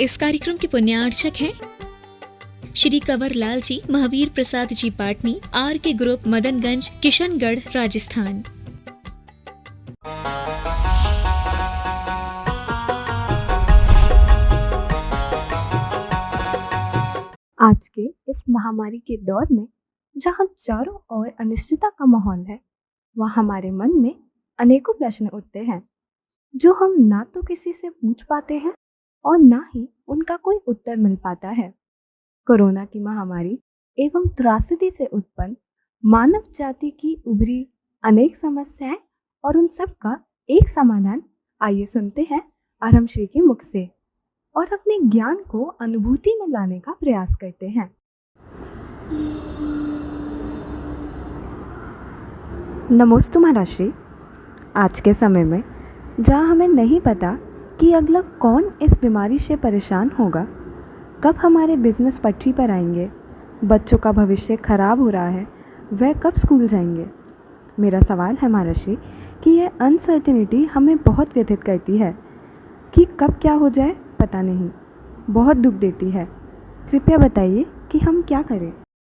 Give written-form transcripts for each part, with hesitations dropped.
इस कार्यक्रम के पुण्यार्चक हैं श्री कंवर लाल जी, महावीर प्रसाद जी पाटनी, आर के ग्रुप, मदनगंज, किशनगढ़, राजस्थान। आज के इस महामारी के दौर में जहाँ चारों ओर अनिश्चितता का माहौल है, वहाँ हमारे मन में अनेकों प्रश्न उठते हैं जो हम ना तो किसी से पूछ पाते हैं और ना ही उनका कोई उत्तर मिल पाता है। कोरोना की महामारी एवं त्रासदी से उत्पन्न मानव जाति की उभरी अनेक समस्याएं और उन सब का एक समाधान, आइए सुनते हैं आरम श्री के मुख से और अपने ज्ञान को अनुभूति में लाने का प्रयास करते हैं। नमोस्तु महाराष्ट्री। आज के समय में जहाँ हमें नहीं पता कि अगला कौन इस बीमारी से परेशान होगा, कब हमारे बिजनेस पटरी पर आएंगे, बच्चों का भविष्य खराब हो रहा है, वह कब स्कूल जाएंगे। मेरा सवाल है महाराष्ट्री कि यह अनसर्टेनिटी हमें बहुत व्यथित करती है कि कब क्या हो जाए पता नहीं, बहुत दुख देती है। कृपया बताइए कि हम क्या करें।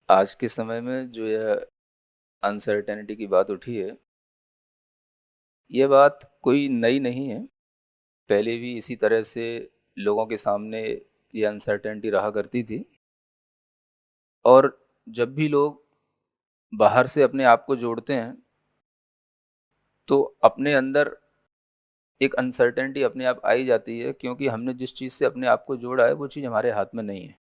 आज के समय में जो यह अनसर्टेनिटी की बात उठी है, ये बात कोई नई नहीं है। पहले भी इसी तरह से लोगों के सामने ये अनसर्टेनिटी रहा करती थी और जब भी लोग बाहर से अपने आप को जोड़ते हैं तो अपने अंदर एक अनसर्टेनिटी अपने आप आई जाती है, क्योंकि हमने जिस चीज़ से अपने आप को जोड़ा है वो चीज़ हमारे हाथ में नहीं है।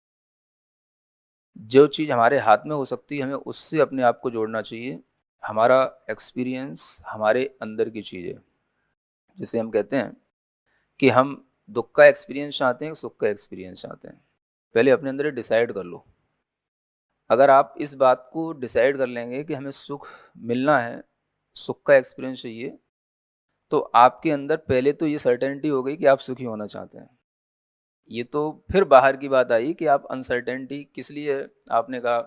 जो चीज़ हमारे हाथ में हो सकती है हमें उससे अपने आप को जोड़ना चाहिए। हमारा एक्सपीरियंस हमारे अंदर की चीज़ है। जिसे हम कहते हैं कि हम दुख का एक्सपीरियंस चाहते हैं, सुख का एक्सपीरियंस चाहते हैं, पहले अपने अंदर डिसाइड कर लो। अगर आप इस बात को डिसाइड कर लेंगे कि हमें सुख मिलना है, सुख का एक्सपीरियंस चाहिए, तो आपके अंदर पहले तो ये सर्टेनिटी हो गई कि आप सुखी होना चाहते हैं। ये तो फिर बाहर की बात आई कि आप अनसर्टेनिटी किस लिए है। आपने कहा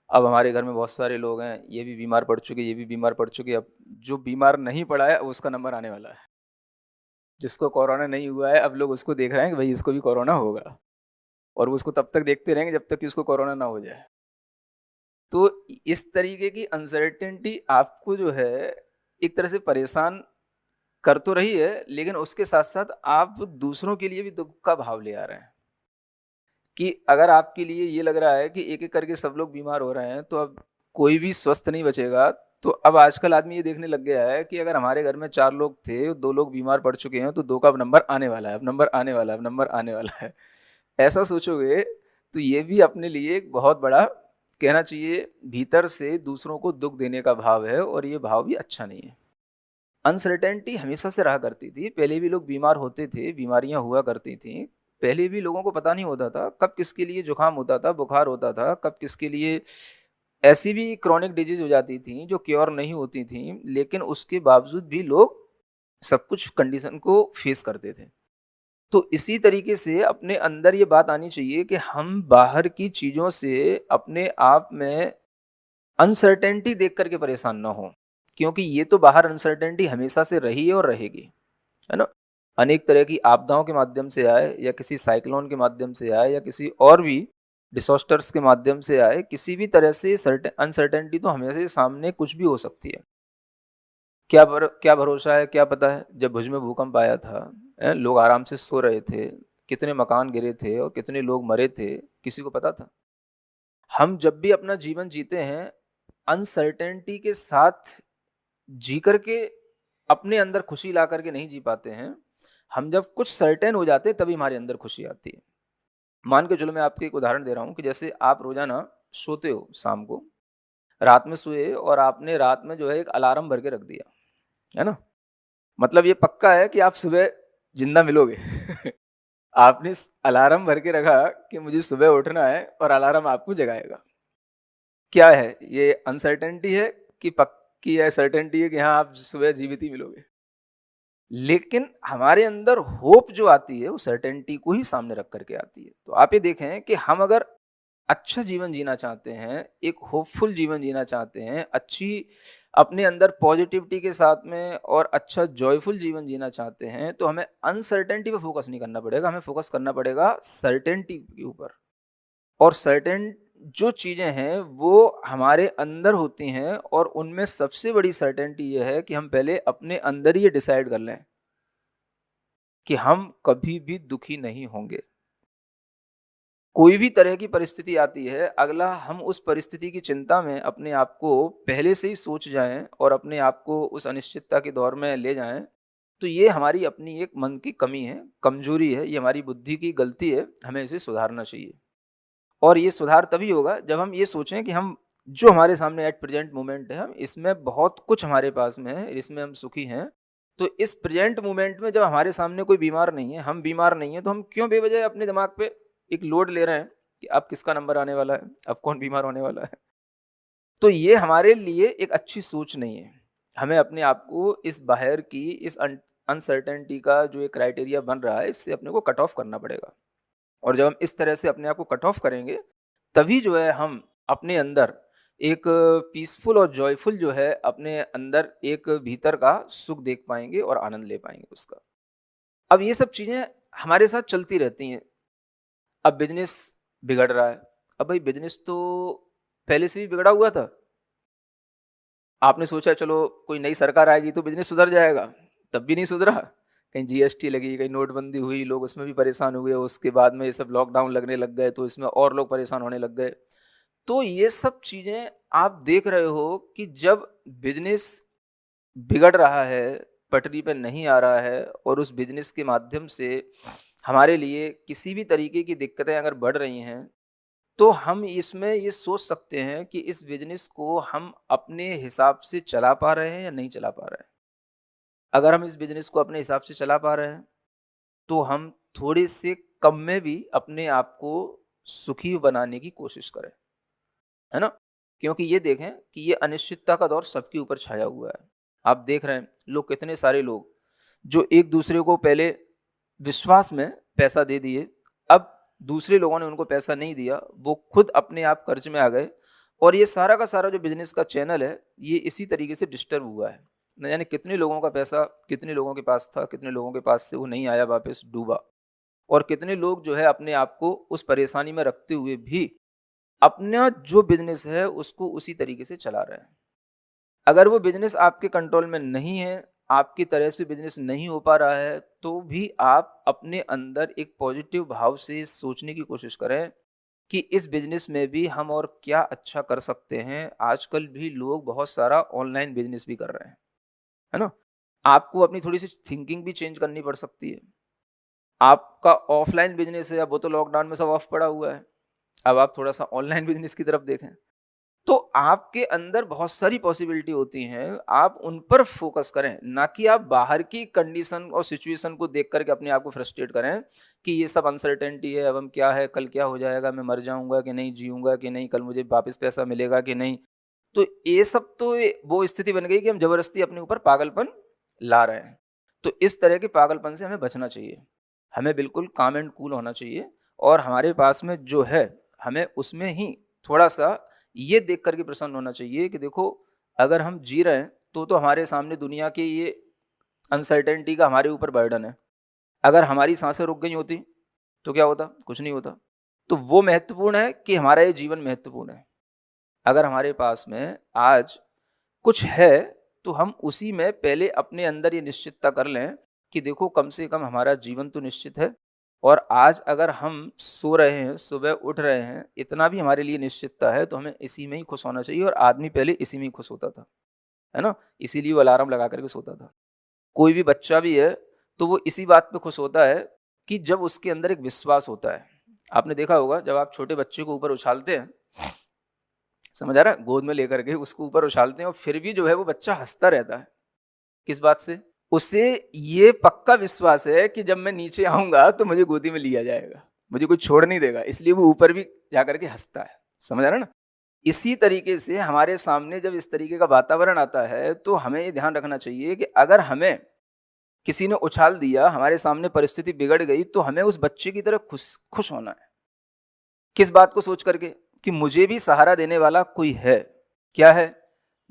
अब हमारे घर में बहुत सारे लोग हैं, ये भी बीमार पड़ चुके, ये भी बीमार पड़ चुके, अब जो बीमार नहीं पड़ा है उसका नंबर आने वाला है। जिसको कोरोना नहीं हुआ है अब लोग उसको देख रहे हैं कि भाई इसको भी कोरोना होगा, और उसको तब तक देखते रहेंगे जब तक कि उसको कोरोना ना हो जाए। तो इस तरीके की अनसर्टेनिटी आपको जो है एक तरह से परेशान कर तो रही है, लेकिन उसके साथ साथ आप दूसरों के लिए भी दुख का भाव ले आ रहे हैं कि अगर आपके लिए ये लग रहा है कि एक एक करके सब लोग बीमार हो रहे हैं तो अब कोई भी स्वस्थ नहीं बचेगा। तो अब आजकल आदमी ये देखने लग गया है कि अगर हमारे घर में 4 लोग थे, 2 लोग बीमार पड़ चुके हैं, तो 2 का अब नंबर आने वाला है, अब नंबर आने वाला है, अब नंबर आने वाला है। ऐसा सोचोगे तो ये भी अपने लिए एक बहुत बड़ा, कहना चाहिए, भीतर से दूसरों को दुख देने का भाव है, और ये भाव भी अच्छा नहीं है। अनसर्टेनिटी हमेशा से रहा करती थी। पहले भी लोग बीमार होते थे, बीमारियां हुआ करती थी। पहले भी लोगों को पता नहीं होता था कब किसके लिए जुकाम होता था, बुखार होता था, कब किसके लिए ऐसी भी क्रॉनिक डिजीज हो जाती थी जो क्योर नहीं होती थी, लेकिन उसके बावजूद भी लोग सब कुछ कंडीशन को फेस करते थे। तो इसी तरीके से अपने अंदर ये बात आनी चाहिए कि हम बाहर की चीज़ों से अपने आप में अनसर्टेनिटी देख करके परेशान ना हो, क्योंकि ये तो बाहर अनसर्टेनिटी हमेशा से रही है और रहेगी, है ना। अनेक तरह की आपदाओं के माध्यम से आए, या किसी साइक्लोन के माध्यम से आए, या किसी और भी डिसॉस्टर्स के माध्यम से आए, किसी भी तरह से अनसर्टेनिटी तो हमेशा सामने कुछ भी हो सकती है। क्या भरोसा है, क्या पता है। जब भुज में भूकंप आया था, लोग आराम से सो रहे थे, कितने मकान गिरे थे और कितने लोग मरे थे, किसी को पता था। हम जब भी अपना जीवन जीते हैं अनसर्टेनिटी के साथ जी करके अपने अंदर खुशी ला करके नहीं जी पाते हैं। हम जब कुछ सर्टेन हो जाते हैं तभी हमारे अंदर खुशी आती है। मान के चलो, मैं आपको एक उदाहरण दे रहा हूँ कि जैसे आप रोजाना सोते हो, शाम को रात में सोए और आपने रात में जो है एक अलार्म भर के रख दिया, है ना। मतलब ये पक्का है कि आप सुबह जिंदा मिलोगे। आपने अलार्म भर के रखा कि मुझे सुबह उठना है और अलार्म आपको जगाएगा। क्या है ये, अनसर्टेनिटी है कि पक्की है सर्टेनिटी है कि हाँ आप सुबह जीवित ही मिलोगे। लेकिन हमारे अंदर होप जो आती है वो सर्टेनिटी को ही सामने रख करके आती है। तो आप ये देखें कि हम अगर अच्छा जीवन जीना चाहते हैं, एक होपफुल जीवन जीना चाहते हैं, अच्छी अपने अंदर पॉजिटिविटी के साथ में और अच्छा जॉयफुल जीवन जीना चाहते हैं, तो हमें अनसर्टेनिटी पे फोकस नहीं करना पड़ेगा, हमें फोकस करना पड़ेगा सर्टेनिटी के ऊपर। और सर्टेन जो चीज़ें हैं वो हमारे अंदर होती हैं, और उनमें सबसे बड़ी सर्टेनिटी ये है कि हम पहले अपने अंदर ही ये डिसाइड कर लें कि हम कभी भी दुखी नहीं होंगे। कोई भी तरह की परिस्थिति आती है, अगला हम उस परिस्थिति की चिंता में अपने आप को पहले से ही सोच जाएं और अपने आप को उस अनिश्चितता के दौर में ले जाएं, तो ये हमारी अपनी एक मन की कमी है, कमजोरी है, ये हमारी बुद्धि की गलती है, हमें इसे सुधारना चाहिए। और ये सुधार तभी होगा जब हम ये सोचें कि हम जो हमारे सामने एट प्रेजेंट मोमेंट है, हम इसमें बहुत कुछ हमारे पास में है, इसमें हम सुखी हैं। तो इस प्रेजेंट मोमेंट में जब हमारे सामने कोई बीमार नहीं है, हम बीमार नहीं है, तो हम क्यों बेवजह अपने दिमाग पे एक लोड ले रहे हैं कि अब किसका नंबर आने वाला है, अब कौन बीमार होने वाला है। तो ये हमारे लिए एक अच्छी सोच नहीं है। हमें अपने आप को इस बाहर की इस अनसर्टेनिटी का जो एक क्राइटेरिया बन रहा है, इससे अपने को कट ऑफ करना पड़ेगा। और जब हम इस तरह से अपने आप को कट ऑफ करेंगे, तभी जो है हम अपने अंदर एक पीसफुल और जॉयफुल जो है अपने अंदर एक भीतर का सुख देख पाएंगे और आनंद ले पाएंगे उसका। अब ये सब चीज़ें हमारे साथ चलती रहती हैं। अब बिजनेस बिगड़ रहा है, अब भाई बिजनेस तो पहले से भी बिगड़ा हुआ था। आपने सोचा चलो कोई नई सरकार आएगी तो बिजनेस सुधर जाएगा, तब भी नहीं सुधरा। कहीं जीएसटी लगी, कहीं नोटबंदी हुई, लोग उसमें भी परेशान हुए, उसके बाद में ये सब लॉकडाउन लगने लग गए तो इसमें और लोग परेशान होने लग गए। तो ये सब चीज़ें आप देख रहे हो कि जब बिजनेस बिगड़ रहा है, पटरी पे नहीं आ रहा है, और उस बिजनेस के माध्यम से हमारे लिए किसी भी तरीके की दिक्कतें अगर बढ़ रही हैं, तो हम इसमें ये सोच सकते हैं कि इस बिजनेस को हम अपने हिसाब से चला पा रहे हैं या नहीं चला पा रहे हैं। अगर हम इस बिजनेस को अपने हिसाब से चला पा रहे हैं, तो हम थोड़े से कम में भी अपने आप को सुखी बनाने की कोशिश करें, है ना? क्योंकि ये देखें कि ये अनिश्चितता का दौर सबके ऊपर छाया हुआ है। आप देख रहे हैं लोग, कितने सारे लोग जो एक दूसरे को पहले विश्वास में पैसा दे दिए, अब दूसरे लोगों ने उनको पैसा नहीं दिया, वो खुद अपने आप कर्ज में आ गए। और ये सारा का सारा जो बिजनेस का चैनल है, ये इसी तरीके से डिस्टर्ब हुआ है। न जाने कितने लोगों का पैसा कितने लोगों के पास था, कितने लोगों के पास से वो नहीं आया, वापस डूबा। और कितने लोग जो है अपने आप को उस परेशानी में रखते हुए भी अपना जो बिजनेस है उसको उसी तरीके से चला रहे हैं। अगर वो बिजनेस आपके कंट्रोल में नहीं है, आपकी तरह से बिजनेस नहीं हो पा रहा है, तो भी आप अपने अंदर एक पॉजिटिव भाव से सोचने की कोशिश करें कि इस बिजनेस में भी हम और क्या अच्छा कर सकते हैं। आजकल भी लोग बहुत सारा ऑनलाइन बिजनेस भी कर रहे हैं, है ना? आपको अपनी थोड़ी सी थिंकिंग भी चेंज करनी पड़ सकती है। आपका ऑफलाइन बिजनेस है, अब वो तो लॉकडाउन में सब ऑफ पड़ा हुआ है। अब आप थोड़ा सा ऑनलाइन बिजनेस की तरफ देखें, तो आपके अंदर बहुत सारी पॉसिबिलिटी होती हैं। आप उन पर फोकस करें, ना कि आप बाहर की कंडीशन और सिचुएशन को देख करके अपने आप को फ्रस्ट्रेट करें कि ये सब अनसर्टेनिटी है, अब हम क्या है, कल क्या हो जाएगा, मैं मर जाऊंगा कि नहीं, जीऊंगा कि नहीं, कल मुझे वापस पैसा मिलेगा कि नहीं। तो ये सब तो वो स्थिति बन गई कि हम जबरदस्ती अपने ऊपर पागलपन ला रहे हैं। तो इस तरह के पागलपन से हमें बचना चाहिए। हमें बिल्कुल काम एंड कूल होना चाहिए, और हमारे पास में जो है हमें उसमें ही थोड़ा सा ये देख करके प्रसन्न होना चाहिए कि देखो, अगर हम जी रहे हैं तो हमारे सामने दुनिया के ये अनसर्टेनिटी का हमारे ऊपर बर्डन है। अगर हमारी सांसें रुक गई होती तो क्या होता? कुछ नहीं होता। तो वो महत्वपूर्ण है कि हमारा ये जीवन महत्वपूर्ण है। अगर हमारे पास में आज कुछ है, तो हम उसी में पहले अपने अंदर ये निश्चितता कर लें कि देखो, कम से कम हमारा जीवन तो निश्चित है। और आज अगर हम सो रहे हैं, सुबह उठ रहे हैं, इतना भी हमारे लिए निश्चितता है, तो हमें इसी में ही खुश होना चाहिए। और आदमी पहले इसी में ही खुश होता था, है ना? इसीलिए वो अलार्म लगा करके सोता था। कोई भी बच्चा भी है तो वो इसी बात पे खुश होता है कि जब उसके अंदर एक विश्वास होता है। आपने देखा होगा, जब आप छोटे बच्चे को ऊपर उछालते हैं, समझ आ रहा है, गोद में लेकर के उसको ऊपर उछालते हैं, और फिर भी जो है वो बच्चा हंसता रहता है। किस बात से? उसे ये पक्का विश्वास है कि जब मैं नीचे आऊंगा तो मुझे गोदी में लिया जाएगा, मुझे कोई छोड़ नहीं देगा, इसलिए वो ऊपर भी जाकर के हंसता है। समझ आ रहा है ना? इसी तरीके से हमारे सामने जब इस तरीके का वातावरण आता है, तो हमें ये ध्यान रखना चाहिए कि अगर हमें किसी ने उछाल दिया, हमारे सामने परिस्थिति बिगड़ गई, तो हमें उस बच्चे की तरह खुश होना है। किस बात को सोच करके? कि मुझे भी सहारा देने वाला कोई है। क्या है?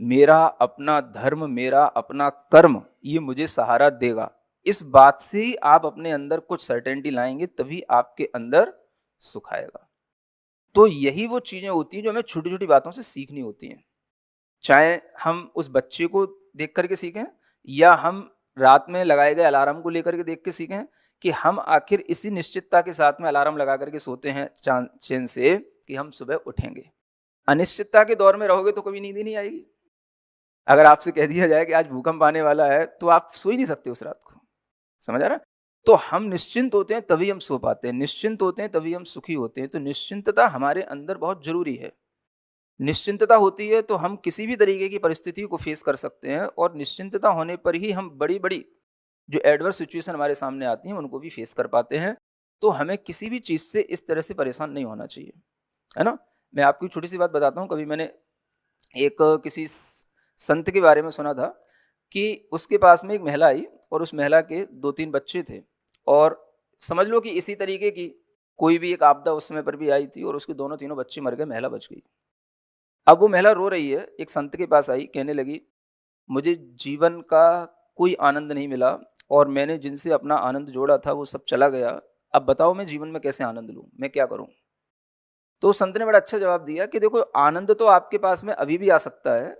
मेरा अपना धर्म, मेरा अपना कर्म, ये मुझे सहारा देगा। इस बात से ही आप अपने अंदर कुछ सर्टेनिटी लाएंगे, तभी आपके अंदर सुख आएगा। तो यही वो चीजें होती हैं जो हमें छोटी छोटी बातों से सीखनी होती हैं। चाहे हम उस बच्चे को देख करके सीखें, या हम रात में लगाए गए अलार्म को लेकर के देख के सीखें, कि हम आखिर इसी निश्चितता के साथ में अलार्म लगा करके सोते हैं चैन से कि हम सुबह उठेंगे। अनिश्चितता के दौर में रहोगे तो कभी नींद ही नहीं आएगी। अगर आपसे कह दिया जाए कि आज भूकंप आने वाला है, तो आप सो ही नहीं सकते उस रात को। समझ आ रहा है? तो हम निश्चिंत होते हैं तभी हम सो पाते हैं, निश्चिंत होते हैं तभी हम सुखी होते हैं। तो निश्चिंतता हमारे अंदर बहुत जरूरी है। निश्चिंतता होती है तो हम किसी भी तरीके की परिस्थिति को फेस कर सकते हैं, और निश्चिंतता होने पर ही हम बड़ी बड़ी जो एडवर्स सिचुएशन हमारे सामने आती हैं उनको भी फेस कर पाते हैं। तो हमें किसी भी चीज़ से इस तरह से परेशान नहीं होना चाहिए, है ना? मैं आपको एक छोटी सी बात बताता हूँ। कभी मैंने एक किसी संत के बारे में सुना था कि उसके पास में एक महिला आई, और उस महिला के 2-3 बच्चे थे, और समझ लो कि इसी तरीके की कोई भी एक आपदा उस समय पर भी आई थी, और उसके दोनों तीनों बच्चे मर गए, महिला बच गई। अब वो महिला रो रही है, एक संत के पास आई, कहने लगी, मुझे जीवन का कोई आनंद नहीं मिला, और मैंने जिनसे अपना आनंद जोड़ा था वो सब चला गया। अब बताओ मैं जीवन में कैसे आनंद लूं, मैं क्या करूं? तो संत ने बड़ा अच्छा जवाब दिया कि देखो, आनंद तो आपके पास में अभी भी आ सकता है।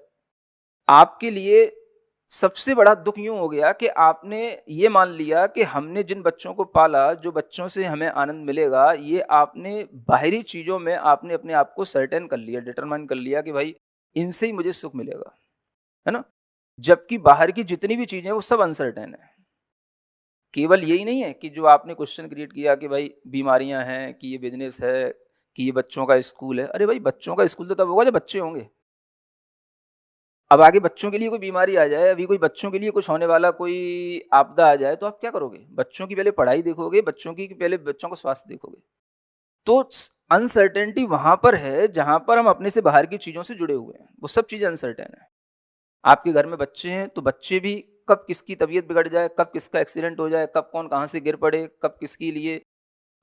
आपके लिए सबसे बड़ा दुख यूं हो गया कि आपने ये मान लिया कि हमने जिन बच्चों को पाला, जो बच्चों से हमें आनंद मिलेगा, ये आपने बाहरी चीजों में आपने अपने आप को सर्टेन कर लिया, डिटरमाइन कर लिया कि भाई इनसे ही मुझे सुख मिलेगा, है ना? जबकि बाहर की जितनी भी चीजें वो सब अनसर्टेन है। केवल यही नहीं है कि जो आपने क्वेश्चन क्रिएट किया कि भाई बीमारियां हैं, कि ये बिजनेस है, कि ये बच्चों का स्कूल है। अरे भाई, बच्चों का स्कूल तो तब होगा जब बच्चे होंगे। अब आगे बच्चों के लिए कोई बीमारी आ जाए, अभी कोई बच्चों के लिए कुछ होने वाला कोई आपदा आ जाए, तो आप क्या करोगे? बच्चों की पहले पढ़ाई देखोगे, बच्चों की पहले बच्चों का स्वास्थ्य देखोगे। तो अनसर्टेनिटी वहां पर है जहां पर हम अपने से बाहर की चीजों से जुड़े हुए हैं, वो सब चीजें अनसर्टेन है। आपके घर में बच्चे हैं तो बच्चे भी, कब किसकी तबीयत बिगड़ जाए, कब किसका एक्सीडेंट हो जाए, कब कौन कहाँ से गिर पड़े, कब किसके लिए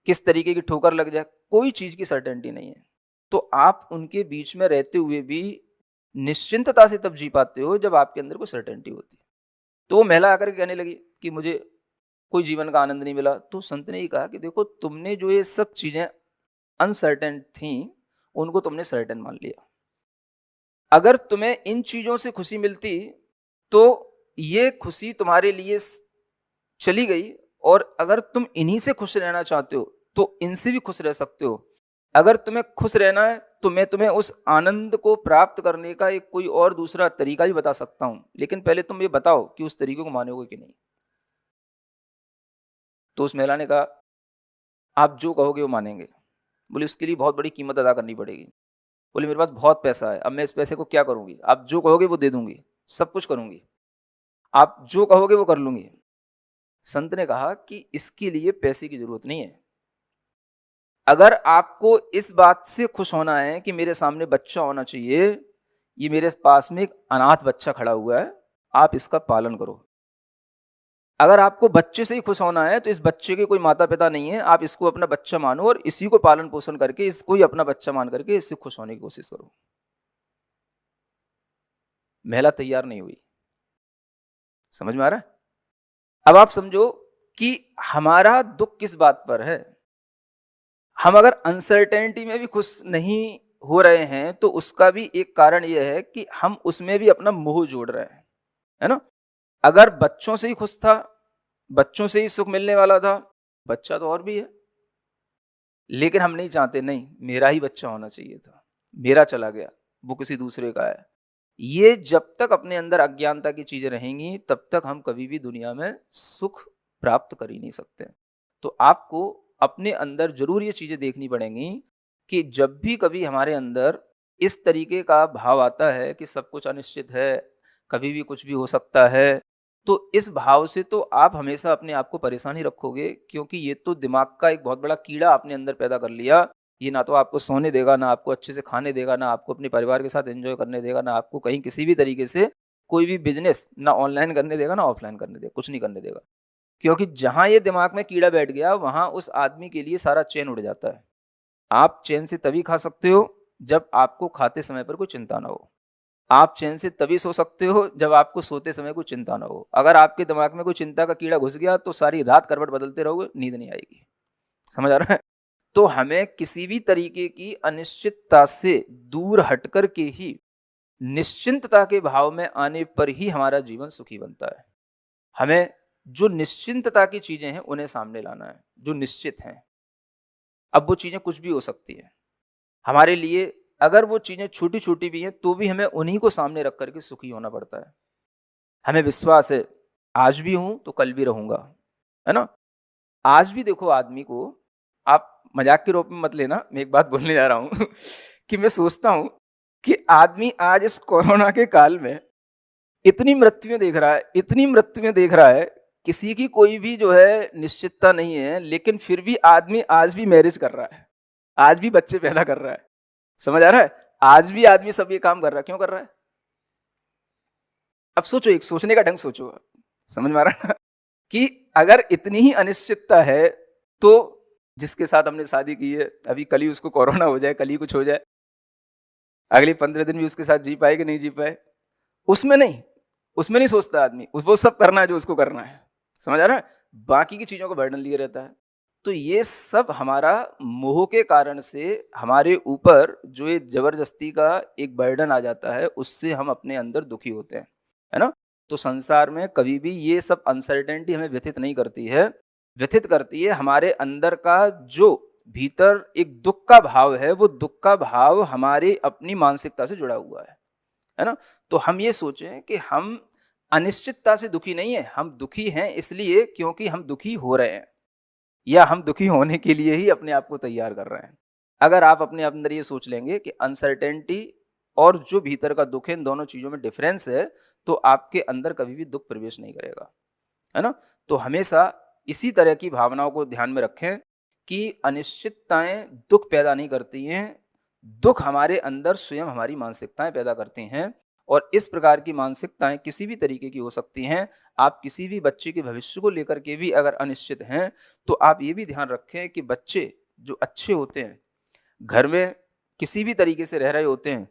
किस तरीके की ठोकर लग जाए, कोई चीज की सर्टेनिटी नहीं है। तो आप उनके बीच में रहते हुए भी निश्चिंतता से तब जी पाते हो जब आपके अंदर कोई सर्टेनिटी होती है। तो वो महिला आकर के कहने लगी कि मुझे कोई जीवन का आनंद नहीं मिला। तो संत ने ये कहा कि देखो, तुमने जो ये सब चीजें अनसर्टेन थी, उनको तुमने सर्टेन मान लिया। अगर तुम्हें इन चीजों से खुशी मिलती तो ये खुशी तुम्हारे लिए चली गई, और अगर तुम इन्हीं से खुश रहना चाहते हो तो इनसे भी खुश रह सकते हो। अगर तुम्हें खुश रहना है तो मैं तुम्हें उस आनंद को प्राप्त करने का एक कोई और दूसरा तरीका भी बता सकता हूं, लेकिन पहले तुम ये बताओ कि उस तरीके को मानोगे कि नहीं। तो उस महिला ने कहा, आप जो कहोगे वो मानेंगे। बोले, उसके लिए बहुत बड़ी कीमत अदा करनी पड़ेगी। बोले, मेरे पास बहुत पैसा है, अब मैं इस पैसे को क्या करूंगी? आप जो कहोगे वो दे दूंगी, सब कुछ करूंगी, आप जो कहोगे वो कर लूंगी। संत ने कहा कि इसके लिए पैसे की जरूरत नहीं है। अगर आपको इस बात से खुश होना है कि मेरे सामने बच्चा होना चाहिए, ये मेरे पास में एक अनाथ बच्चा खड़ा हुआ है, आप इसका पालन करो। अगर आपको बच्चे से ही खुश होना है तो इस बच्चे के कोई माता पिता नहीं है, आप इसको अपना बच्चा मानो और इसी को पालन पोषण करके, इसको ही अपना बच्चा मान करके इससे खुश होने की कोशिश करो। महिला तैयार नहीं हुई। समझ में आ रहा है? अब आप समझो कि हमारा दुख किस बात पर है। हम अगर अनसर्टेनिटी में भी खुश नहीं हो रहे हैं तो उसका भी एक कारण यह है कि हम उसमें भी अपना मोह जोड़ रहे हैं, है ना? अगर बच्चों से ही खुश था, बच्चों से ही सुख मिलने वाला था, बच्चा तो और भी है, लेकिन हम नहीं चाहते, नहीं मेरा ही बच्चा होना चाहिए था, मेरा चला गया, वो किसी दूसरे का है। ये जब तक अपने अंदर अज्ञानता की चीजें रहेंगी तब तक हम कभी भी दुनिया में सुख प्राप्त कर ही नहीं सकते। तो आपको अपने अंदर जरूर ये चीजें देखनी पड़ेंगी कि जब भी कभी हमारे अंदर इस तरीके का भाव आता है कि सब कुछ अनिश्चित है, कभी भी कुछ भी हो सकता है, तो इस भाव से तो आप हमेशा अपने आप को परेशान ही रखोगे, क्योंकि ये तो दिमाग का एक बहुत बड़ा कीड़ा आपने अंदर पैदा कर लिया। ये ना तो आपको सोने देगा, ना आपको अच्छे से खाने देगा, ना आपको अपने परिवार के साथ एंजॉय करने देगा, ना आपको कहीं किसी भी तरीके से कोई भी बिजनेस ना ऑनलाइन करने देगा, ना ऑफलाइन करने देगा, कुछ नहीं करने देगा। क्योंकि जहां ये दिमाग में कीड़ा बैठ गया वहां उस आदमी के लिए सारा चैन उड़ जाता है। आप चैन से तभी खा सकते हो जब आपको खाते समय पर कोई चिंता ना हो। आप चैन से तभी सो सकते हो जब आपको सोते समय कोई चिंता ना हो। अगर आपके दिमाग में कोई चिंता का कीड़ा घुस गया तो सारी रात करवट बदलते रहोगे, नींद नहीं आएगी। समझ आ रहा है? तो हमें किसी भी तरीके की अनिश्चितता से दूर हट कर के ही निश्चिंतता के भाव में आने पर ही हमारा जीवन सुखी बनता है। हमें जो निश्चिंतता की चीजें हैं उन्हें सामने लाना है, जो निश्चित हैं। अब वो चीजें कुछ भी हो सकती हैं हमारे लिए। अगर वो चीजें छोटी छोटी भी हैं तो भी हमें उन्हीं को सामने रख करके सुखी होना पड़ता है। हमें विश्वास है, आज भी हूं तो कल भी रहूंगा, है ना। आज भी देखो आदमी को, आप मजाक के रूप में मत लेना, मैं एक बात बोलने जा रहा हूं कि मैं सोचता हूं कि आदमी आज इस कोरोना के काल में इतनी मृत्युएं देख रहा है, इतनी मृत्युएं देख रहा है, किसी की कोई भी जो है निश्चितता नहीं है, लेकिन फिर भी आदमी आज भी मैरिज कर रहा है, आज भी बच्चे पैदा कर रहा है। समझ आ रहा है? आज भी आदमी सब ये काम कर रहा है। क्यों कर रहा है? अब सोचो, एक सोचने का ढंग सोचो। समझ में आ रहा है ना कि अगर इतनी ही अनिश्चितता है तो जिसके साथ हमने शादी की है, अभी कल ही उसको कोरोना हो जाए, कल ही कुछ हो जाए, अगले 15 दिन भी उसके साथ जी पाए कि नहीं जी पाए, उसमें नहीं सोचता आदमी। वो सब करना है जो उसको करना है। समझ आ रहा है? बाकी की चीजों को बर्डन लिए रहता है। तो ये सब हमारा मोह के कारण से हमारे ऊपर जो ये जबरदस्ती का एक बर्डन आ जाता है, उससे हम अपने अंदर दुखी होते हैं, है ना। तो संसार में कभी भी ये सब अनसर्टेनिटी हमें व्यथित नहीं करती है। व्यथित करती है हमारे अंदर का जो भीतर एक दुख का भाव है, वो दुख का भाव हमारे अपनी मानसिकता से जुड़ा हुआ है ना। तो हम ये सोचें कि हम अनिश्चितता से दुखी नहीं है, हम दुखी हैं इसलिए क्योंकि हम दुखी हो रहे हैं, या हम दुखी होने के लिए ही अपने आप को तैयार कर रहे हैं। अगर आप अपने अंदर ये सोच लेंगे कि अनसर्टेनिटी और जो भीतर का दुख है, इन दोनों चीजों में डिफरेंस है, तो आपके अंदर कभी भी दुख प्रवेश नहीं करेगा, है ना। तो हमेशा इसी तरह की भावनाओं को ध्यान में रखें कि अनिश्चितताएं दुख पैदा नहीं करती हैं, दुख हमारे अंदर स्वयं हमारी मानसिकताएं पैदा करती हैं। और इस प्रकार की मानसिकताएं किसी भी तरीके की हो सकती हैं। आप किसी भी बच्चे के भविष्य को लेकर के भी अगर अनिश्चित हैं, तो आप ये भी ध्यान रखें कि बच्चे जो अच्छे होते हैं, घर में किसी भी तरीके से रह रहे होते हैं,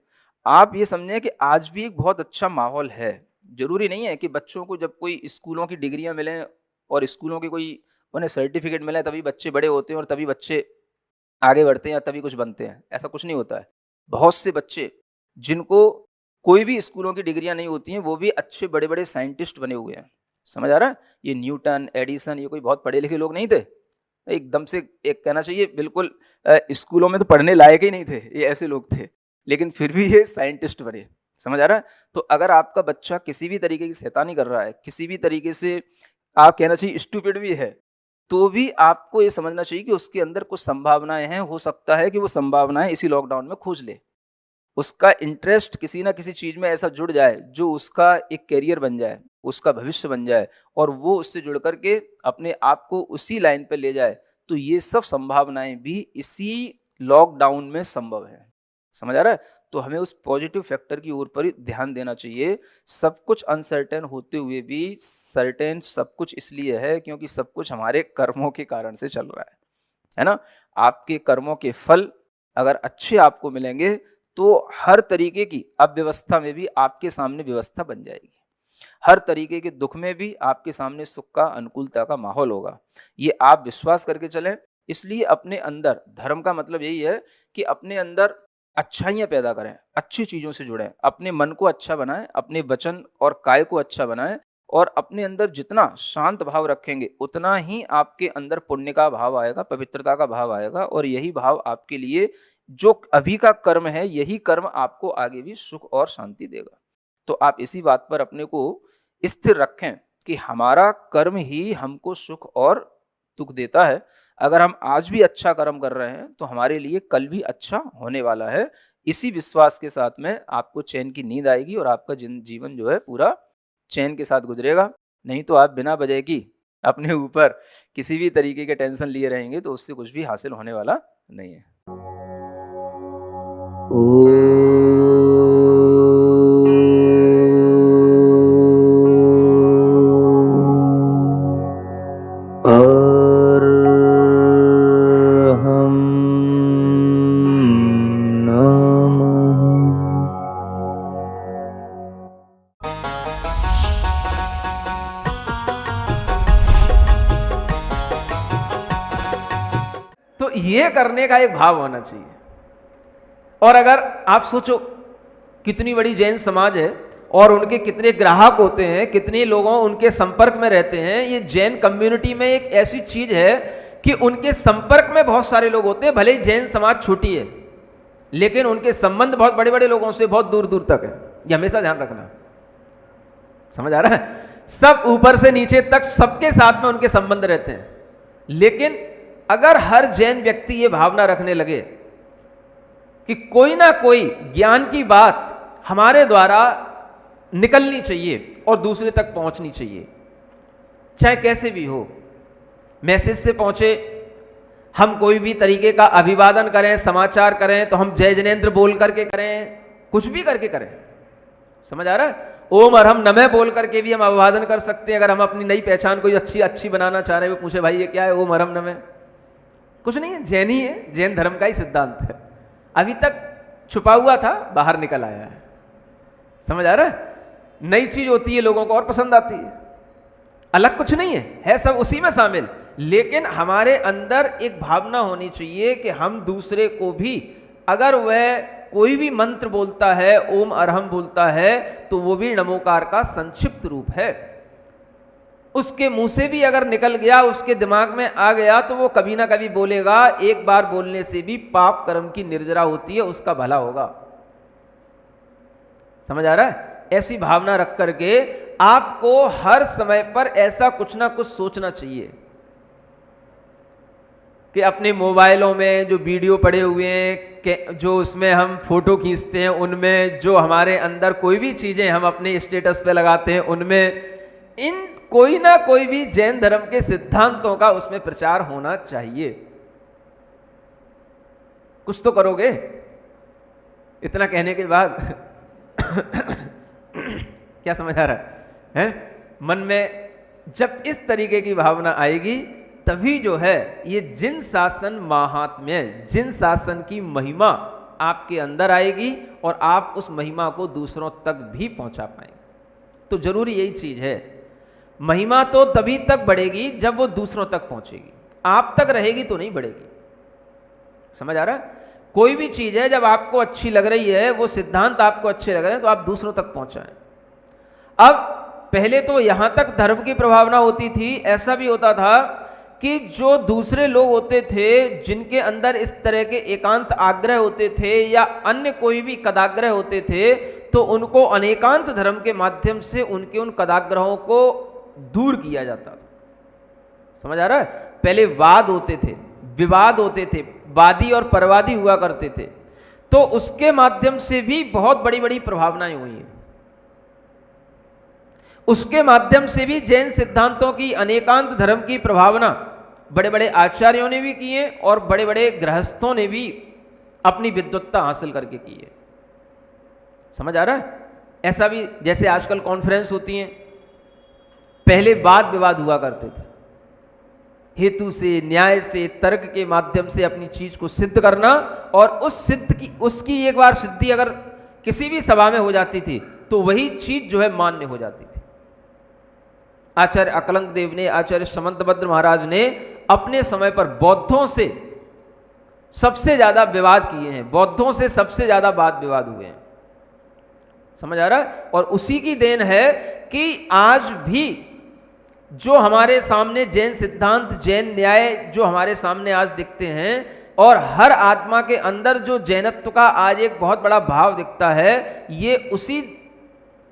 आप ये समझें कि आज भी एक बहुत अच्छा माहौल है। जरूरी नहीं है कि बच्चों को जब कोई स्कूलों की डिग्रियां मिलें और स्कूलों के कोई उन्हें सर्टिफिकेट मिले तभी बच्चे बड़े होते हैं और तभी बच्चे आगे बढ़ते हैं या तभी कुछ बनते हैं। ऐसा कुछ नहीं होता है। बहुत से बच्चे जिनको कोई भी स्कूलों की डिग्रियां नहीं होती हैं, वो भी अच्छे बड़े बड़े साइंटिस्ट बने हुए हैं। समझ आ रहा है? ये न्यूटन, एडिसन, ये कोई बहुत पढ़े लिखे लोग नहीं थे। एकदम से एक कहना चाहिए बिल्कुल स्कूलों में तो पढ़ने लायक ही नहीं थे, ये ऐसे लोग थे, लेकिन फिर भी ये साइंटिस्ट बने। समझ आ रहा है? तो अगर आपका बच्चा किसी भी तरीके की शैतानी कर रहा है, किसी भी तरीके से आप कहना चाहिए स्टूपिड भी है, तो भी आपको ये समझना चाहिए कि उसके अंदर कुछ संभावनाएं हैं। हो सकता है कि वो संभावनाएं इसी लॉकडाउन में खोज ले, उसका इंटरेस्ट किसी ना किसी चीज में ऐसा जुड़ जाए जो उसका एक करियर बन जाए, उसका भविष्य बन जाए, और वो उससे जुड़ करके अपने आप को उसी लाइन पे ले जाए। तो ये सब संभावनाएं भी इसी लॉकडाउन में संभव है। समझ आ रहा है? तो हमें उस पॉजिटिव फैक्टर की ओर पर ही ध्यान देना चाहिए। सब कुछ अनसर्टेन होते हुए भी सर्टेन सब कुछ इसलिए है क्योंकि सब कुछ हमारे कर्मों के कारण से चल रहा है ना। आपके कर्मों के फल अगर अच्छे आपको मिलेंगे तो हर तरीके की अव्यवस्था में भी आपके सामने व्यवस्था बन जाएगी। हर तरीके के दुख में भी आपके सामने सुख का, अनुकूलता का माहौल होगा। ये आप विश्वास करके चलें। इसलिए अपने अंदर, धर्म का मतलब यही है कि अपने अंदर अच्छाइयाँ पैदा करें, अच्छी चीज़ों से जुड़ें, अपने मन को अच्छा बनाएं, अपने वचन और काय को अच्छा बनाएं, और अपने अंदर जितना शांत भाव रखेंगे उतना ही आपके अंदर पुण्य का भाव आएगा, पवित्रता का भाव आएगा, और यही भाव आपके लिए जो अभी का कर्म है, यही कर्म आपको आगे भी सुख और शांति देगा। तो आप इसी बात पर अपने को स्थिर रखें कि हमारा कर्म ही हमको सुख और दुख देता है। अगर हम आज भी अच्छा कर्म कर रहे हैं तो हमारे लिए कल भी अच्छा होने वाला है। इसी विश्वास के साथ में आपको चैन की नींद आएगी और आपका जीवन जो है पूरा चैन के साथ गुजरेगा। नहीं तो आप बिना वजह की अपने ऊपर किसी भी तरीके के टेंशन लिए रहेंगे तो उससे कुछ भी हासिल होने वाला नहीं है। ये करने का एक भाव होना चाहिए। और अगर आप सोचो कितनी बड़ी जैन समाज है और उनके कितने ग्राहक होते हैं, कितने लोगों उनके संपर्क में रहते हैं। ये जैन कम्युनिटी में एक ऐसी चीज है कि उनके संपर्क में बहुत सारे लोग होते हैं। भले ही जैन समाज छोटी है, लेकिन उनके संबंध बहुत बड़े बड़े लोगों से बहुत दूर दूर तक है। ये हमेशा ध्यान रखना, समझ आ रहा है? सब ऊपर से नीचे तक सबके साथ में उनके संबंध रहते हैं। लेकिन अगर हर जैन व्यक्ति ये भावना रखने लगे कि कोई ना कोई ज्ञान की बात हमारे द्वारा निकलनी चाहिए और दूसरे तक पहुंचनी चाहिए, चाहे कैसे भी हो, मैसेज से पहुंचे, हम कोई भी तरीके का अभिवादन करें, समाचार करें तो हम जय जनेन्द्र बोल करके करें, कुछ भी करके करें, समझ आ रहा है? ओम अरहम नमः बोल करके भी हम अभिवादन कर सकते हैं। अगर हम अपनी नई पहचान कोई अच्छी बनाना चाह रहे हैं, वो पूछे भाई ये क्या है, ओम अरहम नमः, कुछ नहीं है, जैन ही है, जैन धर्म का ही सिद्धांत है। अभी तक छुपा हुआ था, बाहर निकल आया है, समझ आ रहा है? नई चीज होती है, लोगों को और पसंद आती है, अलग कुछ नहीं है सब उसी में शामिल। लेकिन हमारे अंदर एक भावना होनी चाहिए कि हम दूसरे को भी, अगर वह कोई भी मंत्र बोलता है, ओम अरहम बोलता है, तो वो भी नमोकार का संक्षिप्त रूप है। उसके मुंह से भी अगर निकल गया, उसके दिमाग में आ गया, तो वो कभी ना कभी बोलेगा। एक बार बोलने से भी पाप कर्म की निर्जरा होती है, उसका भला होगा, समझ आ रहा है? ऐसी भावना रख करके आपको हर समय पर ऐसा कुछ ना कुछ सोचना चाहिए कि अपने मोबाइलों में जो वीडियो पड़े हुए हैं, जो उसमें हम फोटो खींचते हैं, उनमें जो हमारे अंदर कोई भी चीजें हम अपने स्टेटस पे लगाते हैं, उनमें इन कोई ना कोई भी जैन धर्म के सिद्धांतों का उसमें प्रचार होना चाहिए। कुछ तो करोगे इतना कहने के बाद। क्या समझ आ रहा है? मन में जब इस तरीके की भावना आएगी, तभी जो है ये जिन शासन महात्म्य, जिन शासन की महिमा आपके अंदर आएगी और आप उस महिमा को दूसरों तक भी पहुंचा पाएंगे। तो जरूरी यही चीज है, महिमा तो तभी तक बढ़ेगी जब वो दूसरों तक पहुंचेगी, आप तक रहेगी तो नहीं बढ़ेगी, समझ आ रहा है? कोई भी चीज है जब आपको अच्छी लग रही है, वो सिद्धांत आपको अच्छे लग रहे हैं, तो आप दूसरों तक पहुंचाएं। अब पहले तो यहां तक धर्म की प्रभावना होती थी, ऐसा भी होता था कि जो दूसरे लोग होते थे जिनके अंदर इस तरह के एकांत आग्रह होते थे या अन्य कोई भी कदाग्रह होते थे, तो उनको अनेकांत धर्म के माध्यम से उनके उन कदाग्रहों को दूर किया जाता था, समझ आ रहा है? पहले वाद होते थे, विवाद होते थे, वादी और परवादी हुआ करते थे, तो उसके माध्यम से भी बहुत बड़ी बड़ी प्रभावनाएं हुई हैं। उसके माध्यम से भी जैन सिद्धांतों की, अनेकांत धर्म की प्रभावना बड़े बड़े आचार्यों ने भी की है और बड़े बड़े गृहस्थों ने भी अपनी विद्वत्ता हासिल करके की है, समझ आ रहा है? ऐसा भी जैसे आजकल कॉन्फ्रेंस होती हैं, पहले वाद विवाद हुआ करते थे, हेतु से, न्याय से, तर्क के माध्यम से अपनी चीज को सिद्ध करना, और उसकी एक बार सिद्धि अगर किसी भी सभा में हो जाती थी तो वही चीज जो है मान्य हो जाती थी। आचार्य अकलंक देव ने, आचार्य समंतभद्र महाराज ने अपने समय पर बौद्धों से सबसे ज्यादा विवाद किए हैं, बौद्धों से सबसे ज्यादा वाद विवाद हुए हैं, समझ आ रहा है? और उसी की देन है कि आज भी जो हमारे सामने जैन सिद्धांत, जैन न्याय जो हमारे सामने आज दिखते हैं, और हर आत्मा के अंदर जो जैनत्व का आज एक बहुत बड़ा भाव दिखता है, ये उसी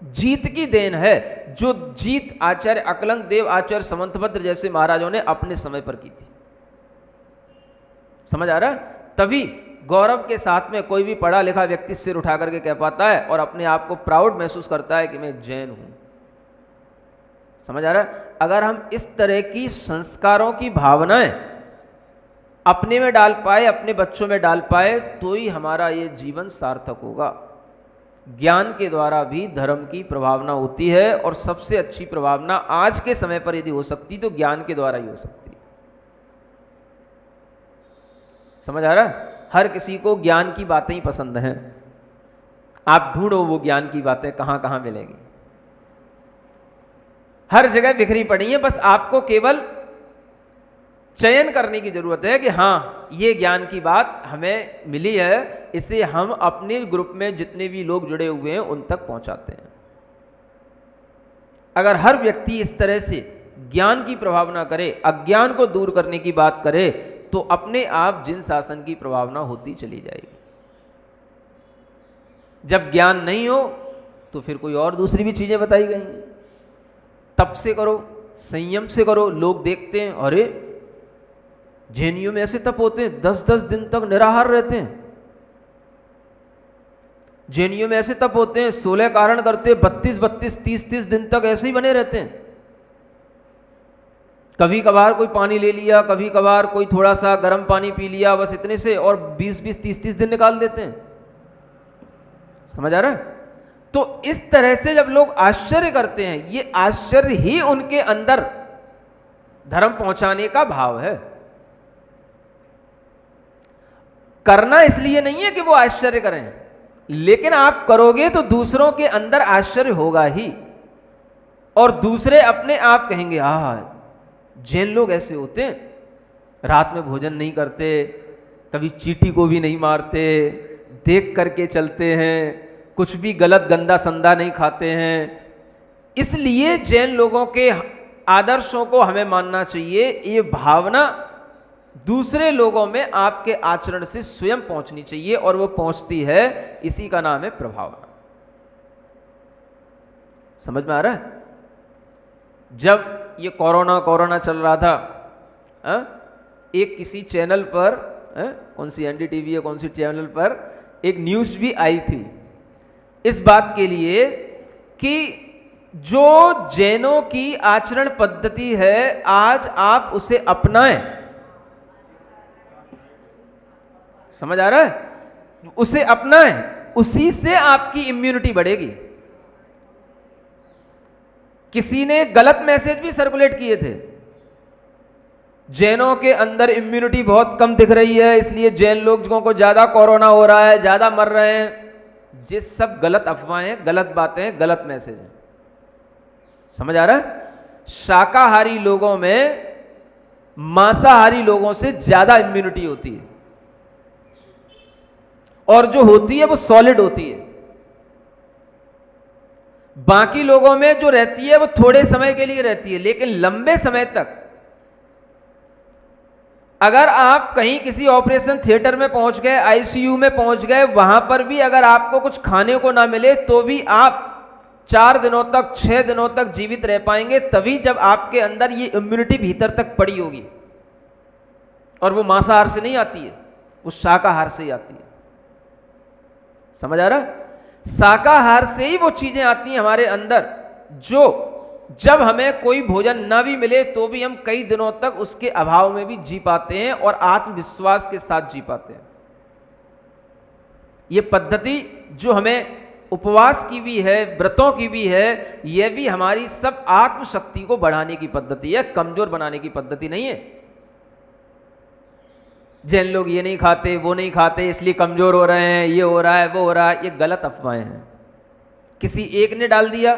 जीत की देन है जो जीत आचार्य अकलंक देव, आचार्य समंतभद्र जैसे महाराजों ने अपने समय पर की थी, समझ आ रहा है? तभी गौरव के साथ में कोई भी पढ़ा लिखा व्यक्ति सिर उठा करके कह पाता है और अपने आप को प्राउड महसूस करता है कि मैं जैन हूं, समझ आ रहा है? अगर हम इस तरह की संस्कारों की भावनाएं अपने में डाल पाए, अपने बच्चों में डाल पाए, तो ही हमारा ये जीवन सार्थक होगा। ज्ञान के द्वारा भी धर्म की प्रभावना होती है, और सबसे अच्छी प्रभावना आज के समय पर यदि हो सकती तो ज्ञान के द्वारा ही हो सकती है, समझ आ रहा है? हर किसी को ज्ञान की बातें ही पसंद हैं, आप ढूंढो वो ज्ञान की बातें कहां कहां मिलेंगी, हर जगह बिखरी पड़ी है, बस आपको केवल चयन करने की जरूरत है कि हाँ, ये ज्ञान की बात हमें मिली है, इसे हम अपने ग्रुप में जितने भी लोग जुड़े हुए हैं उन तक पहुंचाते हैं। अगर हर व्यक्ति इस तरह से ज्ञान की प्रभावना करे, अज्ञान को दूर करने की बात करे, तो अपने आप जिन शासन की प्रभावना होती चली जाएगी। जब ज्ञान नहीं हो तो फिर कोई और दूसरी भी चीजें बताई गई हैं। तप से करो, संयम से करो। लोग देखते हैं, अरे जेएनयू में ऐसे तप होते हैं, 10-10 दिन तक निराहार रहते हैं। जेएनयू में ऐसे तप होते हैं, 16 कारण करते, 32-32, 30-30 दिन तक ऐसे ही बने रहते हैं। कभी कभार कोई पानी ले लिया, कभी कभार कोई थोड़ा सा गर्म पानी पी लिया, बस इतने से, और 20-20, 30-30 दिन निकाल देते हैं। समझ आ रहा है? तो इस तरह से जब लोग आश्चर्य करते हैं, ये आश्चर्य ही उनके अंदर धर्म पहुंचाने का भाव है। करना इसलिए नहीं है कि वो आश्चर्य करें, लेकिन आप करोगे तो दूसरों के अंदर आश्चर्य होगा ही, और दूसरे अपने आप कहेंगे, हाँ जैन लोग ऐसे होते हैं, रात में भोजन नहीं करते, कभी चींटी को भी नहीं मारते, देख करके चलते हैं, कुछ भी गलत गंदा संदा नहीं खाते हैं। इसलिए जैन लोगों के आदर्शों को हमें मानना चाहिए। ये भावना दूसरे लोगों में आपके आचरण से स्वयं पहुंचनी चाहिए, और वो पहुंचती है, इसी का नाम है प्रभावना। समझ में आ रहा है? जब ये कोरोना चल रहा था, एक किसी चैनल पर, कौन सी एनडीटीवी है, कौन सी चैनल पर एक न्यूज भी आई थी इस बात के लिए कि जो जैनों की आचरण पद्धति है, आज आप उसे अपनाएं। समझ आ रहा है? उसे अपनाएं, उसी से आपकी इम्यूनिटी बढ़ेगी। किसी ने गलत मैसेज भी सर्कुलेट किए थे, जैनों के अंदर इम्यूनिटी बहुत कम दिख रही है, इसलिए जैन लोगों को ज्यादा कोरोना हो रहा है, ज्यादा मर रहे हैं। ये सब गलत अफवाहें, गलत बातें, गलत मैसेज हैं। समझ आ रहा है? शाकाहारी लोगों में मांसाहारी लोगों से ज्यादा इम्यूनिटी होती है, और जो होती है वो सॉलिड होती है। बाकी लोगों में जो रहती है वो थोड़े समय के लिए रहती है, लेकिन लंबे समय तक अगर आप कहीं किसी ऑपरेशन थिएटर में पहुंच गए, आईसीयू में पहुंच गए, वहां पर भी अगर आपको कुछ खाने को ना मिले तो भी आप 4 दिनों तक, 6 दिनों तक जीवित रह पाएंगे, तभी जब आपके अंदर ये इम्यूनिटी भीतर तक पड़ी होगी। और वो मांसाहार से नहीं आती है, वो शाकाहार से ही आती है। समझ आ रहा है? शाकाहार से ही वो चीजें आती हैं हमारे अंदर, जो जब हमें कोई भोजन ना भी मिले तो भी हम कई दिनों तक उसके अभाव में भी जी पाते हैं, और आत्मविश्वास के साथ जी पाते हैं। ये पद्धति जो हमें उपवास की भी है, व्रतों की भी है, यह भी हमारी सब आत्मशक्ति को बढ़ाने की पद्धति है, कमजोर बनाने की पद्धति नहीं है। जैन लोग ये नहीं खाते, वो नहीं खाते, इसलिए कमजोर हो रहे हैं, ये हो रहा है, वो हो रहा है, ये गलत अफवाहें हैं। किसी एक ने डाल दिया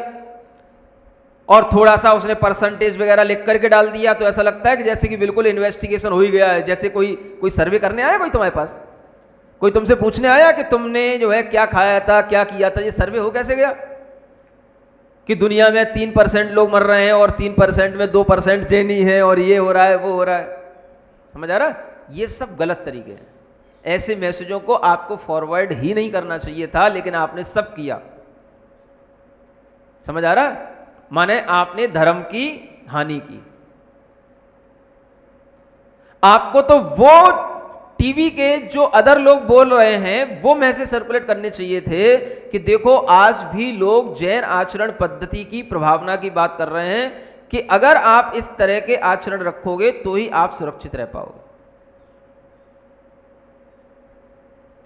और थोड़ा सा उसने परसेंटेज वगैरह लिख करके डाल दिया, तो ऐसा लगता है कि जैसे कि बिल्कुल इन्वेस्टिगेशन हो ही गया है। जैसे कोई सर्वे करने आया, कोई तुम्हारे पास, कोई तुमसे पूछने आया कि तुमने जो है क्या खाया था, क्या किया था। ये सर्वे हो कैसे गया कि दुनिया में 3% लोग मर रहे हैं और 3% में 2% जैनी है, और ये हो रहा है, वो हो रहा है। समझ आ रहा है? ये सब गलत तरीके हैं। ऐसे मैसेजों को आपको फॉरवर्ड ही नहीं करना चाहिए था, लेकिन आपने सब किया। समझ आ रहा है? माने आपने धर्म की हानि की। आपको तो वो टीवी के जो अदर लोग बोल रहे हैं वो मैसेज सर्कुलेट करने चाहिए थे कि देखो, आज भी लोग जैन आचरण पद्धति की प्रभावना की बात कर रहे हैं कि अगर आप इस तरह के आचरण रखोगे तो ही आप सुरक्षित रह पाओगे।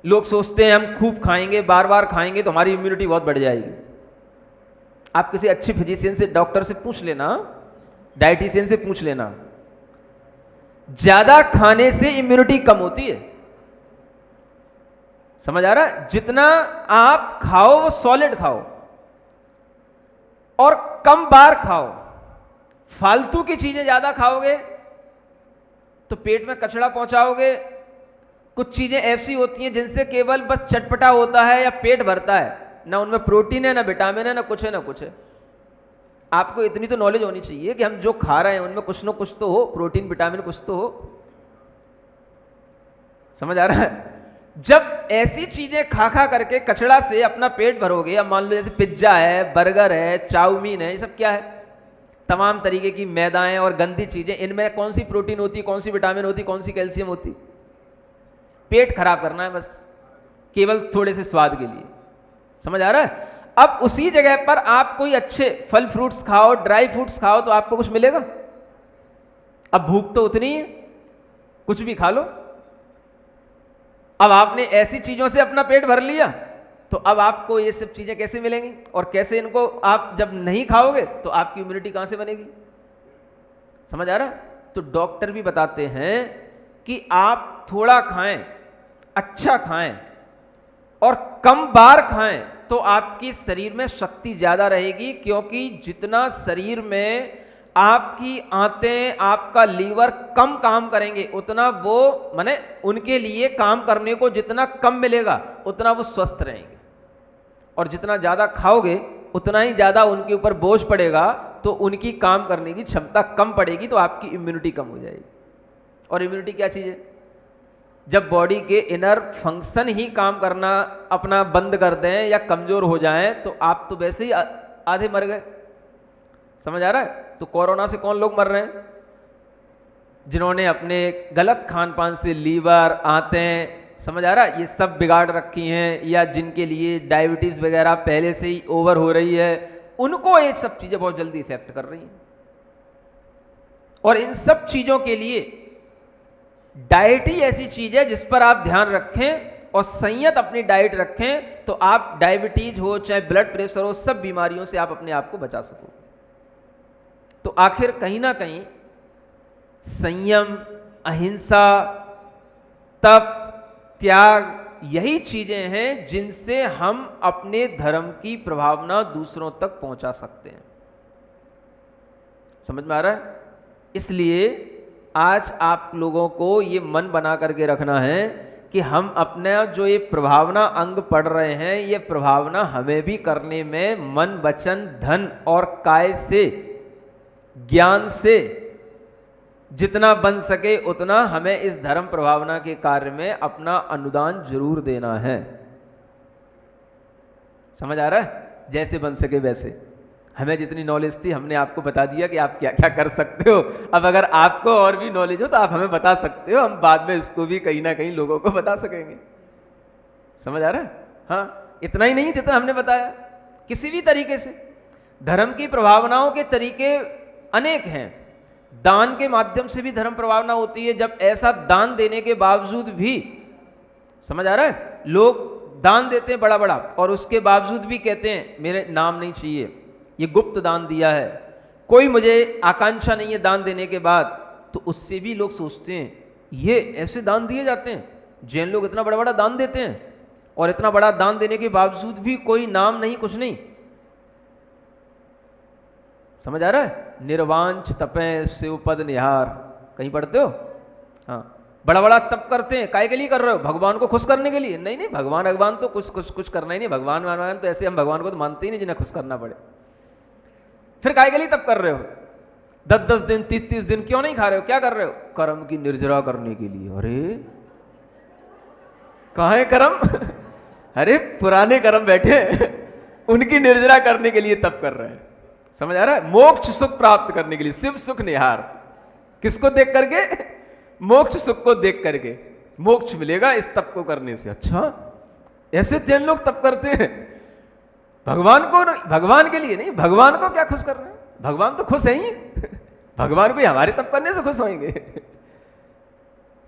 लोग सोचते हैं हम खूब खाएंगे, बार बार खाएंगे तो हमारी इम्यूनिटी बहुत बढ़ जाएगी। आप किसी अच्छे फिजिशियन से, डॉक्टर से पूछ लेना, डाइटिशियन से पूछ लेना, ज्यादा खाने से इम्यूनिटी कम होती है। समझ आ रहा है? जितना आप खाओ वो सॉलिड खाओ और कम बार खाओ। फालतू की चीजें ज्यादा खाओगे तो पेट में कचरा पहुंचाओगे। कुछ चीजें ऐसी होती हैं जिनसे केवल बस चटपटा होता है या पेट भरता है, ना उनमें प्रोटीन है, ना विटामिन है, ना कुछ है, ना कुछ है। आपको इतनी तो नॉलेज होनी चाहिए कि हम जो खा रहे हैं उनमें कुछ ना कुछ तो हो, प्रोटीन विटामिन कुछ तो हो। समझ आ रहा है? जब ऐसी चीजें खा खा करके कचड़ा से अपना पेट भरोगे, अब मान लो जैसे पिज्जा है, बर्गर है, चाउमीन है, ये सब क्या है? तमाम तरीके की मैदाएं और गंदी चीजें। इनमें कौन सी प्रोटीन होती, कौन सी विटामिन होती, कौन सी कैल्शियम होती? पेट खराब करना है बस, केवल थोड़े से स्वाद के लिए। समझ आ रहा है? अब उसी जगह पर आप कोई अच्छे फल फ्रूट्स खाओ, ड्राई फ्रूट्स खाओ, तो आपको कुछ मिलेगा? अब भूख तो उतनी है, कुछ भी खा लो। अब आपने ऐसी चीजों से अपना पेट भर लिया, तो अब आपको ये सब चीजें कैसे मिलेंगी? और कैसे इनको आप जब नहीं खाओगे तो आपकी इम्यूनिटी कहां से बनेगी? समझ आ रहा है? तो डॉक्टर भी बताते हैं कि आप थोड़ा खाएं, अच्छा खाएं और कम बार खाएं, तो आपकी शरीर में शक्ति ज्यादा रहेगी। क्योंकि जितना शरीर में आपकी आंतें, आपका लीवर कम काम करेंगे, उतना वो माने उनके लिए काम करने को जितना कम मिलेगा, उतना वो स्वस्थ रहेंगे। और जितना ज़्यादा खाओगे उतना ही ज़्यादा उनके ऊपर बोझ पड़ेगा, तो उनकी काम करने की क्षमता कम पड़ेगी, तो आपकी इम्यूनिटी कम हो जाएगी। और इम्यूनिटी क्या चीज़ है? जब बॉडी के इनर फंक्शन ही काम करना अपना बंद कर दें या कमज़ोर हो जाएं, तो आप तो वैसे ही आधे मर गए। समझ आ रहा है? तो कोरोना से कौन लोग मर रहे हैं? जिन्होंने अपने गलत खान पान से लीवर, आंतें, समझ आ रहा है, ये सब बिगाड़ रखी हैं, या जिनके लिए डायबिटीज़ वगैरह पहले से ही ओवर हो रही है, उनको ये सब चीज़ें बहुत जल्दी इफेक्ट कर रही हैं। और इन सब चीज़ों के लिए डाइट ही ऐसी चीज़ है जिस पर आप ध्यान रखें और संयत अपनी डाइट रखें, तो आप डायबिटीज हो चाहे ब्लड प्रेशर हो, सब बीमारियों से आप अपने आप को बचा सकोगे। तो आखिर कहीं ना कहीं संयम, अहिंसा, तप, त्याग, यही चीजें हैं जिनसे हम अपने धर्म की प्रभावना दूसरों तक पहुंचा सकते हैं। समझ में आ रहा है? इसलिए आज आप लोगों को ये मन बना करके रखना है कि हम अपना जो ये प्रभावना अंग पढ़ रहे हैं, ये प्रभावना हमें भी करने में मन, वचन, धन और काय से, ज्ञान से जितना बन सके उतना हमें इस धर्म प्रभावना के कार्य में अपना अनुदान जरूर देना है। समझ आ रहा है? जैसे बन सके वैसे। हमें जितनी नॉलेज थी हमने आपको बता दिया कि आप क्या क्या कर सकते हो। अब अगर आपको और भी नॉलेज हो तो आप हमें बता सकते हो, हम बाद में इसको भी कहीं ना कहीं लोगों को बता सकेंगे। समझ आ रहा है? हाँ, इतना ही नहीं जितना हमने बताया, किसी भी तरीके से धर्म की प्रभावनाओं के तरीके अनेक हैं। दान के माध्यम से भी धर्म प्रभावना होती है। जब ऐसा दान देने के बावजूद भी, समझ आ रहा है, लोग दान देते हैं बड़ा बड़ा और उसके बावजूद भी कहते हैं मेरे नाम नहीं चाहिए, ये गुप्त दान दिया है, कोई मुझे आकांक्षा नहीं है दान देने के बाद, तो उससे भी लोग सोचते हैं ये ऐसे दान दिए जाते हैं। जैन लोग इतना बड़ा बड़ा दान देते हैं और इतना बड़ा दान देने के बावजूद भी कोई नाम नहीं, कुछ नहीं। समझ आ रहा है? निर्वांच तपें शिवपद निहार, कहीं पढ़ते हो? हाँ, बड़ा बड़ा तप करते हैं, काय के लिए कर रहे हो? भगवान को खुश करने के लिए? नहीं नहीं, भगवान तो कुछ करना ही नहीं। भगवान तो ऐसे हम भगवान को तो मानते ही नहीं जिन्हें खुश करना पड़े। फिर काय के लिए तप कर रहे हो? 10-10 दिन 30-30 दिन क्यों नहीं खा रहे हो? क्या कर रहे हो? कर्म की निर्जरा करने के लिए। अरे कहाँ है कर्म? अरे पुराने कर्म बैठे उनकी निर्जरा करने के लिए तप कर रहे हैं। समझ आ रहा है? मोक्ष सुख प्राप्त करने के लिए, शिव सुख निहार। किसको देख करके? मोक्ष सुख को देख करके। मोक्ष मिलेगा इस तप को करने से। अच्छा, ऐसे जैन लोग तप करते हैं? भगवान को, भगवान के लिए नहीं, भगवान को क्या खुश कर रहे हैं? भगवान तो खुश है ही। भगवान को हमारे तप करने से खुश होंगे?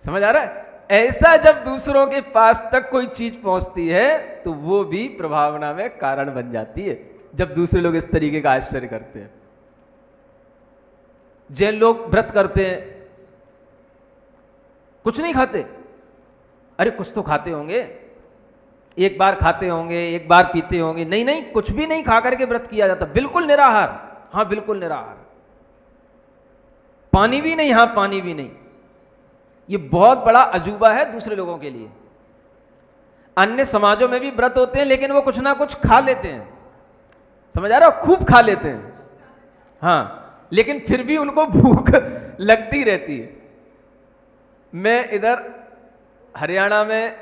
समझ आ रहा है? ऐसा जब दूसरों के पास तक कोई चीज पहुंचती है तो वो भी प्रभावना में कारण बन जाती है, जब दूसरे लोग इस तरीके का आश्चर्य करते हैं। जैन लोग व्रत करते हैं, कुछ नहीं खाते। अरे कुछ तो खाते होंगे, एक बार खाते होंगे, एक बार पीते होंगे। नहीं नहीं, कुछ भी नहीं खा करके व्रत किया जाता, बिल्कुल निराहार। हाँ बिल्कुल निराहार, पानी भी नहीं, हाँ पानी भी नहीं। ये बहुत बड़ा अजूबा है दूसरे लोगों के लिए। अन्य समाजों में भी व्रत होते हैं, लेकिन वो कुछ ना कुछ खा लेते हैं, समझ आ रहा हो, खूब खा लेते हैं, हाँ, लेकिन फिर भी उनको भूख लगती रहती है। मैं इधर हरियाणा में,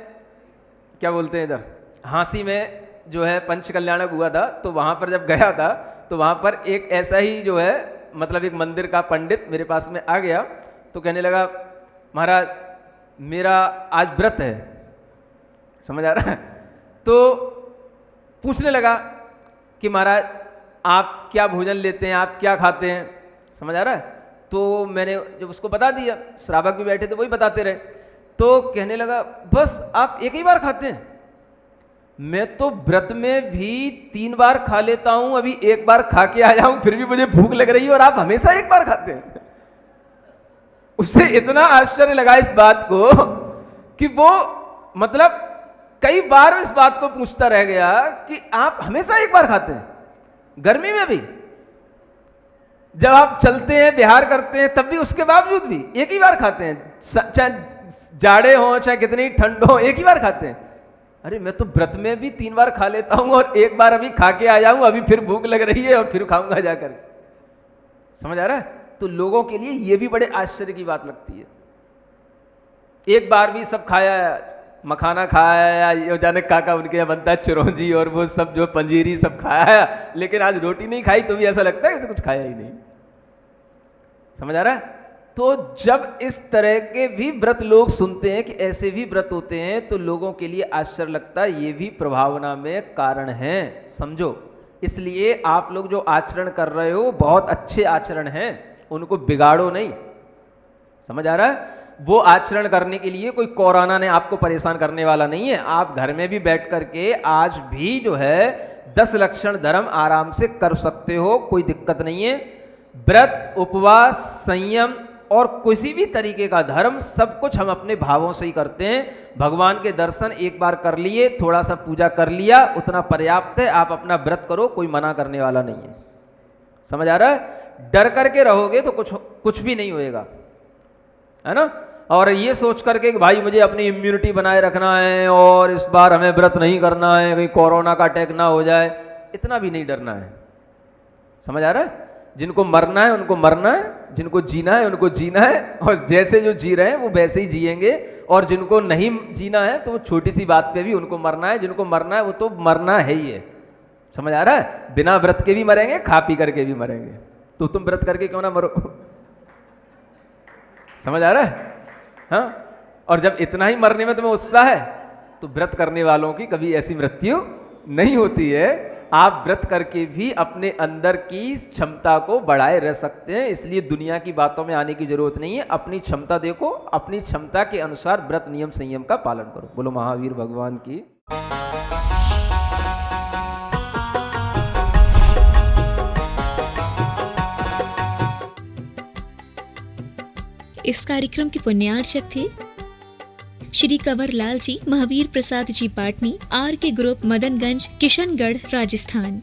क्या बोलते हैं इधर, हाँसी में जो है पंच कल्याणक हुआ था, तो वहाँ पर जब गया था तो वहाँ पर एक ऐसा ही जो है मतलब एक मंदिर का पंडित मेरे पास में आ गया, तो कहने लगा महाराज मेरा आज व्रत है, समझ आ रहा है, तो पूछने लगा कि महाराज आप क्या भोजन लेते हैं, आप क्या खाते हैं, समझ आ रहा है। तो मैंने जब उसको बता दिया, श्रावक भी बैठे थे वही बताते रहे, तो कहने लगा बस आप एक ही बार खाते हैं, मैं तो व्रत में भी 3 बार खा लेता हूं, अभी एक बार खा के आया हूं, फिर भी मुझे भूख लग रही है और आप हमेशा एक बार खाते हैं। उससे इतना आश्चर्य लगा इस बात को कि वो मतलब कई बार इस बात को पूछता रह गया कि आप हमेशा एक बार खाते हैं, गर्मी में भी जब आप चलते हैं विहार करते हैं तब भी उसके बावजूद भी एक ही बार खाते हैं, चाहे जाड़े हो चाहे कितनी ठंड हो एक ही बार खाते हैं। अरे मैं तो व्रत में भी 3 बार खा लेता हूं और एक बार अभी खा के आया हूं, अभी फिर भूख लग रही है और फिर खाऊंगा जाकर, समझ आ रहा है। तो लोगों के लिए ये भी बड़े आश्चर्य की बात लगती है, एक बार भी सब खाया है, मखाना खाया या जाने काका उनके यहाँ बनता है चिरौंजी और वो सब जो पंजीरी सब खाया है, लेकिन आज रोटी नहीं खाई तो भी ऐसा लगता है कि कुछ खाया ही नहीं, समझ आ रहा है। तो जब इस तरह के भी व्रत लोग सुनते हैं कि ऐसे भी व्रत होते हैं तो लोगों के लिए आश्चर्य लगता है, ये भी प्रभावना में कारण है, समझो। इसलिए आप लोग जो आचरण कर रहे हो बहुत अच्छे आचरण हैं, उनको बिगाड़ो नहीं, समझ आ रहा है। वो आचरण करने के लिए कोई कोरोना ने आपको परेशान करने वाला नहीं है। आप घर में भी बैठ करके आज भी जो है 10 लक्षण धर्म आराम से कर सकते हो, कोई दिक्कत नहीं है। व्रत, उपवास, संयम और किसी भी तरीके का धर्म सब कुछ हम अपने भावों से ही करते हैं। भगवान के दर्शन एक बार कर लिए, थोड़ा सा पूजा कर लिया, उतना पर्याप्त है। आप अपना व्रत करो, कोई मना करने वाला नहीं है, समझ आ रहा है। डर करके रहोगे तो कुछ भी नहीं होएगा, है ना। और ये सोच करके कि भाई मुझे अपनी इम्यूनिटी बनाए रखना है और इस बार हमें व्रत नहीं करना है, कहीं कोरोना का अटैक ना हो जाए, इतना भी नहीं डरना है, समझ आ रहा है। जिनको मरना है उनको मरना है, जिनको जीना है उनको जीना है, और जैसे जो जी रहे हैं वो वैसे ही जिएंगे। और जिनको नहीं जीना है तो वो छोटी सी बात पे भी उनको मरना है, जिनको मरना है वो तो मरना है ही है, समझ आ रहा है। बिना व्रत के भी मरेंगे, खा पी करके भी मरेंगे, तो तुम व्रत करके क्यों ना मरो, समझ आ रहा है। हाँ, और जब इतना ही मरने में तुम्हें उत्साह है तो व्रत करने वालों की कभी ऐसी मृत्यु नहीं होती है। आप व्रत करके भी अपने अंदर की क्षमता को बढ़ाए रह सकते हैं, इसलिए दुनिया की बातों में आने की जरूरत नहीं है। अपनी क्षमता देखो, अपनी क्षमता के अनुसार व्रत नियम संयम का पालन करो। बोलो महावीर भगवान की। इस कार्यक्रम के पुण्यार्चक थे श्री कंवर लाल जी, महावीर प्रसाद जी पाटनी, आर के ग्रुप, मदनगंज, किशनगढ़, राजस्थान।